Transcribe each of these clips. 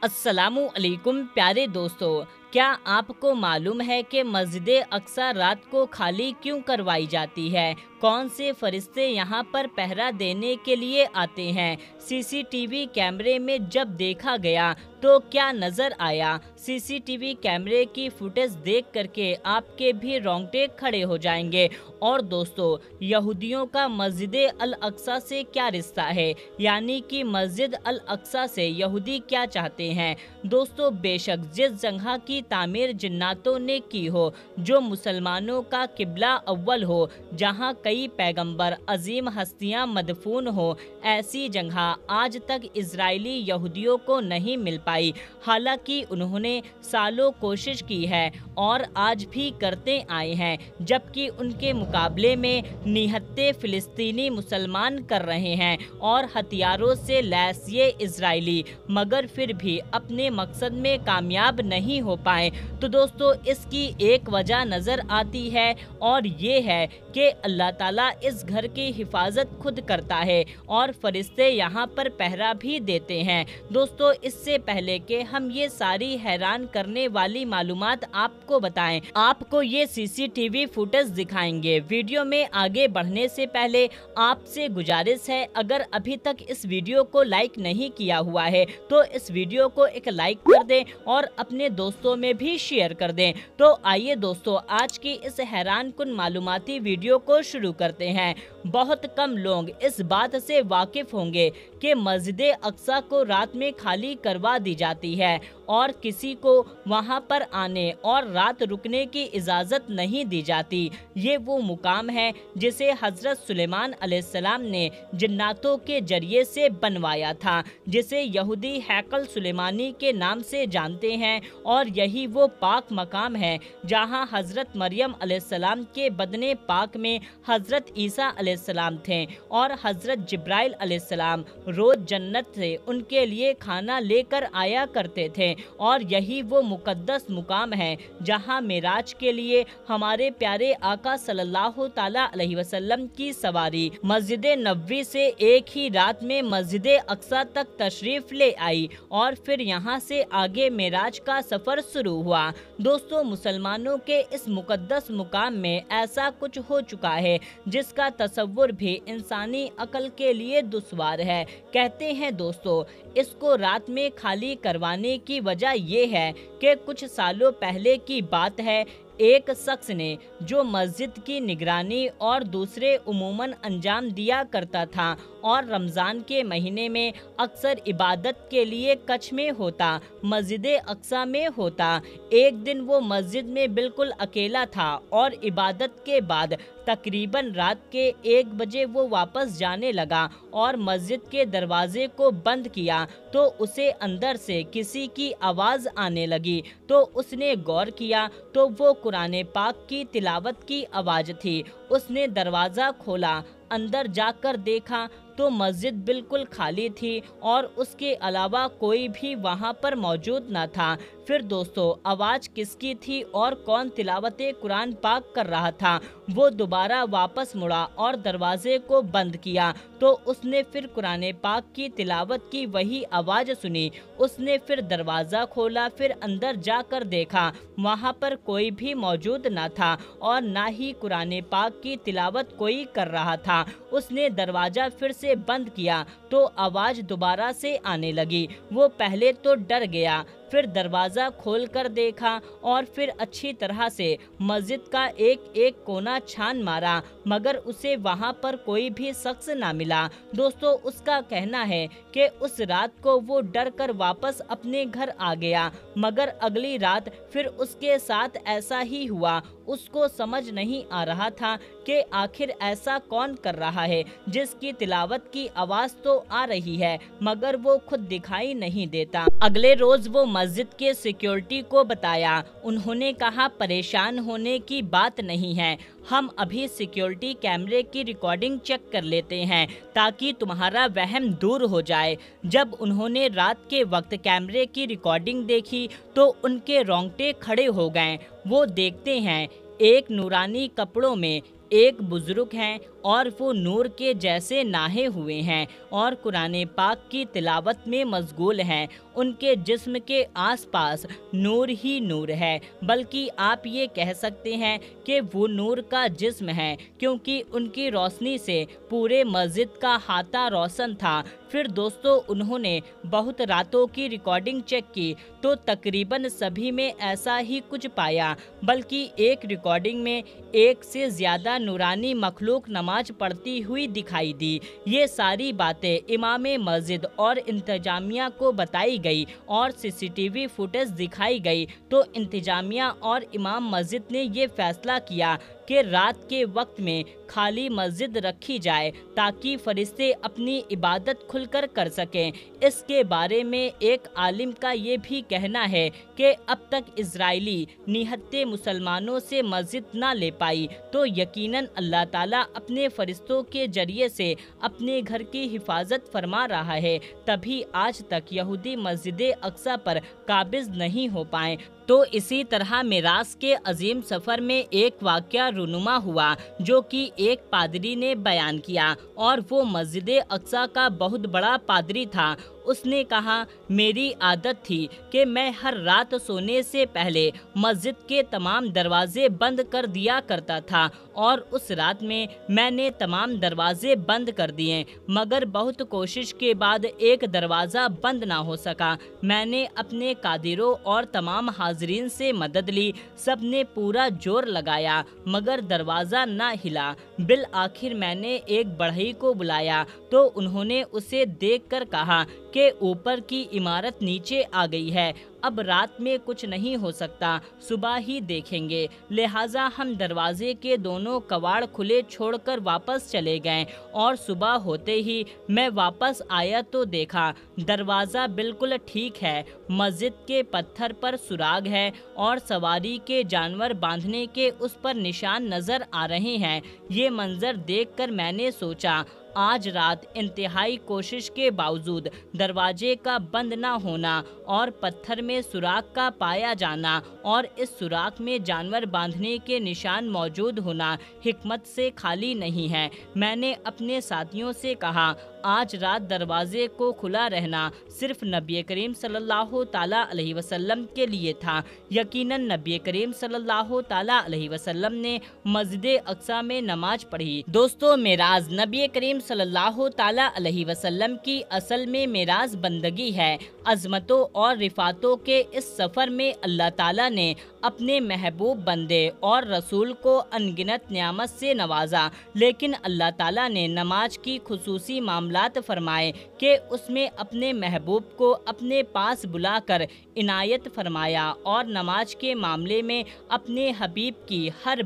अस्सलामु अलैकुम प्यारे दोस्तों, क्या आपको मालूम है कि मस्जिद अक्सा रात को खाली क्यों करवाई जाती है? कौन से फरिश्ते यहाँ पर पहरा देने के लिए आते हैं? सीसीटीवी कैमरे में जब देखा गया तो क्या नज़र आया? सीसीटीवी कैमरे की फुटेज देख करके आपके भी रोंगटे खड़े हो जाएंगे। और दोस्तों, यहूदियों का मस्जिद अल अक्सा से क्या रिश्ता है, यानी कि मस्जिद अल अक्सा से यहूदी क्या चाहते हैं? दोस्तों, बेशक जिस जगह की तामीर जिन्नातों ने की हो, जो मुसलमानों का किबला अव्वल हो, जहां कई पैगंबर अजीम हस्तियां मदफून हो, ऐसी जगह आज तक इजरायली यहूदियों को नहीं मिल पाई। हालांकि उन्होंने सालों कोशिश की है और आज भी करते आए हैं, जबकि उनके मुकाबले में निहत्ते फिलिस्तीनी मुसलमान कर रहे हैं और हथियारों से लैस ये इजरायली, मगर फिर भी अपने मकसद में कामयाब नहीं हो पाए। तो दोस्तों, इसकी एक वजह नज़र आती है और ये है कि अल्लाह ताला इस घर की हिफाजत खुद करता है और फरिश्ते यहाँ पर पहरा भी देते हैं। दोस्तों, इससे पहले कि हम ये सारी हैरान करने वाली मालूमात आपको बताएं, आपको ये सीसीटीवी फुटेज दिखाएंगे। वीडियो में आगे बढ़ने से पहले आपसे गुजारिश है, अगर अभी तक इस वीडियो को लाइक नहीं किया हुआ है तो इस वीडियो को एक लाइक कर दें और अपने दोस्तों में भी शेयर कर दें। तो आइए दोस्तों, आज की इस हैरान कुन मालूमाती वीडियो को शुरू करते हैं। बहुत कम लोग इस बात से वाकिफ होंगे कि मस्जिद अक्सा को रात में खाली करवा दी जाती है और किसी को वहां पर आने और रात रुकने की इजाज़त नहीं दी जाती। ये वो मुकाम है जिसे हज़रत सुलेमान अलैहिस्सलाम ने जिन्नातों के जरिए से बनवाया था, जिसे यहूदी हैकल सुलेमानी के नाम से जानते हैं। और यही वो पाक मकाम है जहां हज़रत मरियम अलैहिस्सलाम के बदने पाक में हज़रत ईसा अलैहिस्सलाम थे और हज़रत जिब्राइल अलैहिस्सलाम रोज़ जन्नत से उनके लिए खाना लेकर आया करते थे। और यही वो मुकद्दस मुकाम है जहां मेराज के लिए हमारे प्यारे आका सल्लल्लाहु ताला अलैहि वसल्लम की सवारी मस्जिद नबवी से एक ही रात में मस्जिद अक्सा तक तशरीफ ले आई और फिर यहां से आगे मेराज का सफर शुरू हुआ। दोस्तों, मुसलमानों के इस मुकद्दस मुकाम में ऐसा कुछ हो चुका है जिसका तसव्वुर भी इंसानी अकल के लिए दुश्वार है। कहते हैं दोस्तों, इसको रात में खाली करवाने की वजह ये है कि कुछ सालों पहले की बात है, एक शख्स ने जो मस्जिद की निगरानी और दूसरे उमूमन अंजाम दिया करता था और रमज़ान के महीने में अक्सर इबादत के लिए कच्छ में होता, मस्जिद अक्सा में होता। एक दिन वो मस्जिद में बिल्कुल अकेला था और इबादत के बाद तकरीबन रात के 1 बजे वो वापस जाने लगा और मस्जिद के दरवाजे को बंद किया तो उसे अंदर से किसी की आवाज़ आने लगी। तो उसने गौर किया तो वो कुरान पाक की तिलावत की आवाज़ थी। उसने दरवाज़ा खोला, अंदर जाकर देखा तो मस्जिद बिल्कुल खाली थी और उसके अलावा कोई भी वहां पर मौजूद न था। फिर दोस्तों, आवाज़ किसकी थी और कौन तिलावत कुरान पाक कर रहा था? वो दोबारा वापस मुड़ा और दरवाजे को बंद किया तो उसने फिर कुरान पाक की तिलावत की वही आवाज़ सुनी। उसने फिर दरवाज़ा खोला, फिर अंदर जाकर देखा, वहाँ पर कोई भी मौजूद न था और ना ही कुरान पाक की तिलावत कोई कर रहा था। उसने दरवाज़ा फिर से बंद किया तो आवाज़ दोबारा से आने लगी। वो पहले तो डर गया, फिर दरवाज़ा खोलकर देखा और फिर अच्छी तरह से मस्जिद का एक एक कोना छान मारा, मगर उसे वहाँ पर कोई भी शख्स ना मिला। दोस्तों, उसका कहना है कि उस रात को वो डर कर वापस अपने घर आ गया, मगर अगली रात फिर उसके साथ ऐसा ही हुआ। उसको समझ नहीं आ रहा था कि आखिर ऐसा कौन कर रहा है जिसकी तिलावत की आवाज़ तो आ रही है मगर वो खुद दिखाई नहीं देता। अगले रोज़ वो मस्जिद के सिक्योरिटी को बताया। उन्होंने कहा, परेशान होने की बात नहीं है, हम अभी सिक्योरिटी कैमरे की रिकॉर्डिंग चेक कर लेते हैं ताकि तुम्हारा वहम दूर हो जाए। जब उन्होंने रात के वक्त कैमरे की रिकॉर्डिंग देखी तो उनके रोंगटे खड़े हो गए। वो देखते हैं एक नूरानी कपड़ों में एक बुजुर्ग हैं اور وہ نور کے جیسے نہائے ہوئے ہیں اور قرآن پاک کی تلاوت میں مشغول ہیں۔ ان کے جسم کے آس پاس نور ہی نور ہے، بلکہ آپ یہ کہہ سکتے ہیں کہ وہ نور کا جسم ہے، کیونکہ ان کی روشنی سے پورے مسجد کا احاطہ روشن تھا۔ پھر دوستو انہوں نے بہت راتوں کی ریکارڈنگ چیک کی تو تقریباً سبھی میں ایسا ہی کچھ پایا، بلکہ ایک ریکارڈنگ میں ایک سے زیادہ نورانی مخلوق نماز پڑھتی ہوئی دکھائی دی۔ یہ ساری باتیں امام مسجد اور انتظامیہ کو بتائی گئی اور سی ٹی وی فوٹیج دکھائی گئی تو انتظامیہ اور امام مسجد نے یہ فیصلہ کیا کہ رات کے وقت میں خالی مسجد رکھی جائے تاکہ فرشتے اپنی عبادت کھل کر سکیں۔ اس کے بارے میں ایک عالم کا یہ بھی کہنا ہے کہ اب تک اسرائیلی نہتے مسلمانوں سے مسجد نہ لے پائی تو یقیناً اللہ تعالیٰ اپنے فرشتوں کے ذریعے سے اپنے گھر کی حفاظت فرما رہا ہے، تبھی آج تک یہودی مسجد اقصی پر قابض نہیں ہو پائے۔ تو اسی طرح معراج کے عظیم سفر میں ایک واقعہ رونما ہوا جو کہ ایک پادری نے بیان کیا، اور وہ مسجد اقصی کا بہت بڑا پادری تھا۔ اس نے کہا، میری عادت تھی کہ میں ہر رات سونے سے پہلے مسجد کے تمام دروازے بند کر دیا کرتا تھا، اور اس رات میں نے تمام دروازے بند کر دیے، مگر بہت کوشش کے بعد ایک دروازہ بند نہ ہو سکا۔ میں نے اپنے قادروں اور تمام حاضرین سے مدد لی، سب نے پورا زور لگایا مگر دروازہ نہ ہلا۔ بالآخر میں نے ایک بڑھئی کو بلایا تو انہوں نے اسے دیکھ کر کہا کہ اوپر کی عمارت نیچے آ گئی ہے، اب رات میں کچھ نہیں ہو سکتا، صبح ہی دیکھیں گے۔ لہٰذا ہم دروازے کے دونوں کواڑ کھلے چھوڑ کر واپس چلے گئے، اور صبح ہوتے ہی میں واپس آیا تو دیکھا دروازہ بالکل ٹھیک ہے، مسجد کے پتھر پر سراغ ہے اور سواری کے جانور باندھنے کے اس پر نشان نظر آ رہے ہیں۔ یہ منظر دیکھ کر میں نے سوچا، آج رات انتہائی کوشش کے باوجود دروازے کا بند نہ ہونا اور پتھر میں سوراخ کا پایا جانا اور اس سوراخ میں جانور باندھنے کے نشان موجود ہونا حکمت سے خالی نہیں ہے۔ میں نے اپنے ساتھیوں سے کہا، آج رات دروازے کو کھلا رہنا صرف نبی کریم صلی اللہ تعالیٰ علیہ وسلم کے لیے تھا۔ یقیناً نبی کریم صلی اللہ تعالیٰ علیہ وسلم نے مسجد اقصی میں نماز پڑھی۔ دوستو معراج نبی کریم صلی اللہ تعالیٰ علیہ وسلم کی اصل میں معراج بندگی ہے۔ عظمتوں اور رفعتوں کے اس سفر میں اللہ تعالیٰ نے اپنے محبوب بندے اور رسول کو انگنت نعمت سے نوازا، لیکن اللہ تعالیٰ نے نماز کی خصوصی معاملات فرمائے کہ اس میں اپنے محبوب کو اپنے پاس بلا کر عنایت فرمایا اور نماز کے معاملے میں اپنے حبیب کی ہر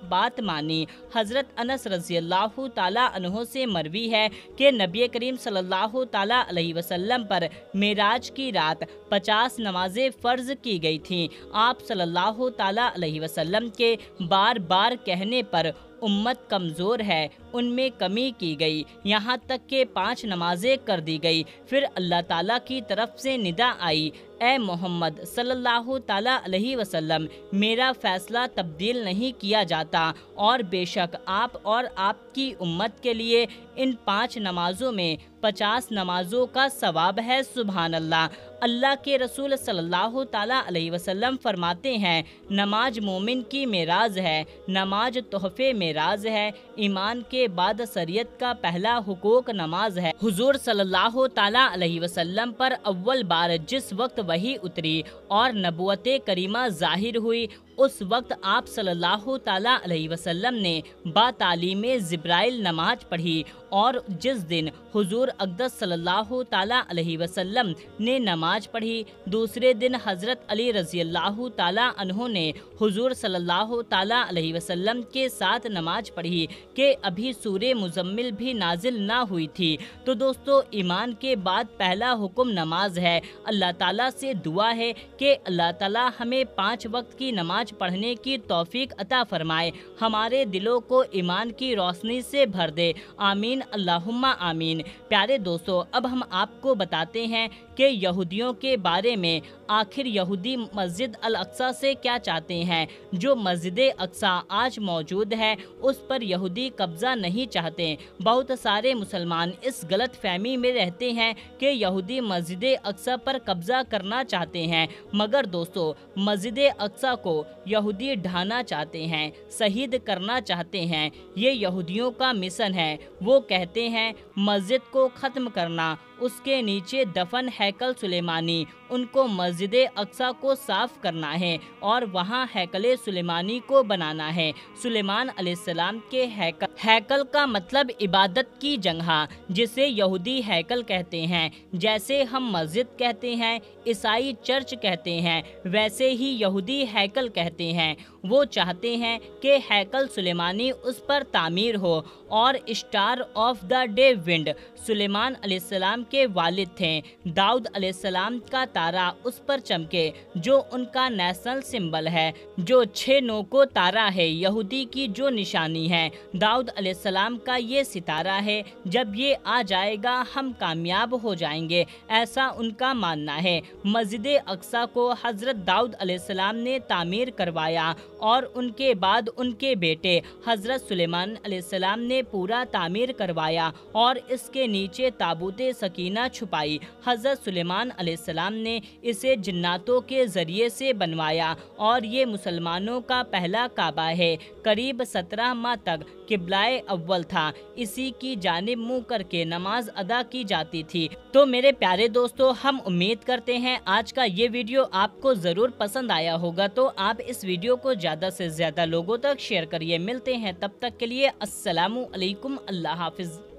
بات مانی۔ حضرت انس رضی اللہ تعالیٰ عنہ سے مروی ہے کہ نبی کریم صلی اللہ تعالیٰ علیہ وسلم پر معراج کی رات 50 نمازیں فرض کی گئی تھیں۔ آپ صلی اللہ تعالیٰ علیہ وسلم کے بار بار کہنے پر امت کمزور ہے، ان میں کمی کی گئی، یہاں تک کہ 5 نمازیں کر دی گئی۔ پھر اللہ تعالیٰ کی طرف سے ندا آئی، اے محمد صلی اللہ تعالیٰ علیہ وسلم، میرا فیصلہ تبدیل نہیں کیا جاتا، اور بے شک آپ اور آپ کی امت کے لیے ان 5 نمازوں میں 50 نمازوں کا ثواب ہے۔ سبحان اللہ۔ اللہ کے رسول صلی اللہ تعالیٰ علیہ وسلم فرماتے ہیں، نماز مومن کی معراج ہے، نماز تحفے معراج ہے، ایمان کے بعد شریعت کا پہلا حقوق نماز ہے۔ حضور صلی اللہ تعالیٰ علیہ وسلم پر اول بار جس وقت وحی اتری اور نبوت کریمہ ظاہر ہوئی، اس وقت آپ صلی اللہ تعالیٰ علیہ وسلم نے با تعلیم جبرائیل نماز پڑھی، اور جس دن حضور اقدس صلی اللہ تعالیٰ علیہ وسلم نے نماز پڑھی، دوسرے دن حضرت علی رضی اللہ تعالیٰ عنہ نے حضور صلی اللہ تعالیٰ علیہ وسلم کے ساتھ نماز پڑھی کہ ابھی سورہ مزمل بھی نازل نہ ہوئی تھی۔ تو دوستو ایمان کے بعد پہلا حکم نماز ہے۔ اللہ تعالیٰ سے دعا ہے کہ اللہ تعالیٰ ہمیں 5 وقت کی نماز नमाज पढ़ने की तौफीक अता फरमाए, हमारे दिलों को ईमान की रोशनी से भर दे। आमीन अल्लाहुम्मा आमीन। प्यारे दोस्तों, अब हम आपको बताते हैं कि यहूदियों के बारे में। आखिर यहूदी मस्जिद अल अक्सा से क्या चाहते हैं? जो मस्जिद अक्सा आज मौजूद है उस पर यहूदी कब्ज़ा नहीं चाहते। बहुत सारे मुसलमान इस गलत फहमी में रहते हैं कि यहूदी मस्जिद अक्सा पर कब्ज़ा करना चाहते हैं, मगर दोस्तों मस्जिद अक्सा को यहूदी ढाना चाहते हैं, शहीद करना चाहते हैं। ये यहूदियों का मिशन है। वो कहते हैं मस्जिद को ख़त्म करना, उसके नीचे दफन हैकल सुलेमानी, उनको मस्जिद अक्सा को साफ करना है और वहाँ हैकल सुलेमानी को बनाना है। सुलेमान अलैहिस्सलाम के हैकल का मतलब इबादत की जगह, जिसे यहूदी हैकल कहते हैं। जैसे हम मस्जिद कहते हैं, ईसाई चर्च कहते हैं, वैसे ही यहूदी हैकल कहते हैं। वो चाहते हैं कि हैकल सुलेमानी उस पर तामीर हो और स्टार ऑफ द डे विंड सुलेमान अलैहिस्सलाम के वालिद थे। दाऊद अलैहिस्सलाम का तारा उस पर चमके, जो उनका नेशनल सिंबल है, जो 6 नोको तारा है, यहूदी की जो निशानी है। दाऊद अलैहिस्सलाम का ये सितारा है, जब ये आ जाएगा हम कामयाब हो जाएंगे, ऐसा उनका मानना है। मस्जिद अक्सा को हज़रत दाऊद अलैहिस्सलाम ने तामीर करवाया और उनके बाद उनके बेटे हज़रत सुलेमान अलैहिस्सलाम ने पूरा तामीर करवाया और इसके नीचे ताबूते सकीना छुपाई। हज़रत सुलेमान अलैहिस्सलाम ने इसे जिन्नातों के ज़रिए से बनवाया और ये मुसलमानों का पहला काबा है। करीब 17 माह तक किबलाए अव्वल था, इसी की जानिब मुँह करके नमाज अदा की जाती थी। तो मेरे प्यारे दोस्तों, हम उम्मीद करते हैं आज का ये वीडियो आपको ज़रूर पसंद आया होगा। तो आप इस वीडियो को ज़्यादा से ज़्यादा लोगों तक शेयर करिए। मिलते हैं तब तक के लिए अस्सलामु अलैकुम, अल्लाह हाफिज़।